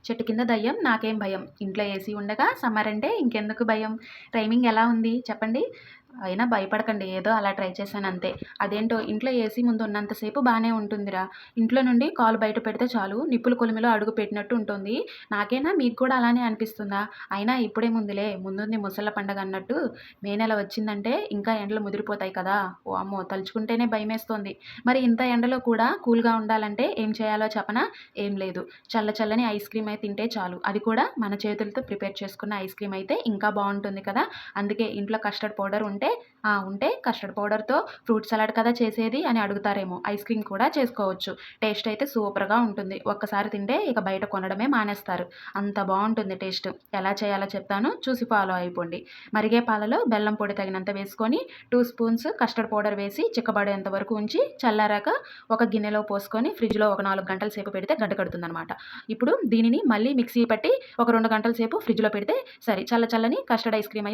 చెట్టు కింద దయ్యం నాకేం భయం. ఇంట్లో ఏసీ ఉండగా సమ్మర్ అంటే ఇంకెందుకు భయం. టైమింగ్ ఎలా ఉంది చెప్పండి? అయినా భయపడకండి. ఏదో అలా ట్రై చేశానంతే. అదేంటో ఇంట్లో ఏసీ ముందు ఉన్నంత సేపు బానే ఉంటుందిరా. ఇంట్లో నుండి కాలు బయట పెడితే చాలు నిప్పుల కొలిమిలో అడుగు పెట్టినట్టు ఉంటుంది. నాకేనా మీకు కూడా అలానే అనిపిస్తుందా? అయినా ఇప్పుడేముందిలే ముందుంది ముసళ్ళ పండగ అన్నట్టు మే నెల వచ్చిందంటే ఇంకా ఎండలు ముదిరిపోతాయి కదా! వామ్మో! తలుచుకుంటేనే భయమేస్తోంది. మరి ఇంత ఎండలో కూడా కూల్‌గా ఉండాలంటే ఏం చేయాలో చెప్పనా? ఏం లేదు. చల్లని ఐస్ క్రీమ్ అయితే తింటే చాలు. అది కూడా మన చేతులతో ప్రిపేర్ చేసుకున్న ఐస్ క్రీమ్ అయితే ఇంకా బావుంటుంది కదా! అందుకే ఇంట్లో కస్టర్డ్ పౌడర్ ఉంటే కస్టర్డ్ పౌడర్‌తో ఫ్రూట్ సలాడ్ కదా చేసేది అని అడుగుతారేమో! ఐస్ క్రీమ్ కూడా చేసుకోవచ్చు. టేస్ట్ అయితే సూపర్‌గా ఉంటుంది. ఒక్కసారి తింటే ఇక బయట కొనడమే మానేస్తారు. అంత బావుంటుంది టేస్ట్. ఎలా చేయాలో చెప్తాను చూసి ఫాలో అయిపోండి. మరిగే పాలలో బెల్లం పొడి తగినంత వేసుకొని 2 స్పూన్స్ కస్టర్డ్ పౌడర్ వేసి చిక్కబడేంత వరకు ఉంచి చల్లారాక ఒక గిన్నెలో పోసుకొని ఫ్రిడ్జ్‌లో ఒక 4 గంటల సేపు పెడితే గడ్డ కడుతుందనమాట. ఇప్పుడు దీనిని మళ్ళీ మిక్సీ పట్టి ఒక 2 గంటల సేపు ఫ్రిడ్జ్‌లో పెడితే సరి చల్లని కస్టర్డ్ ఐస్ క్రీమ్ అయితే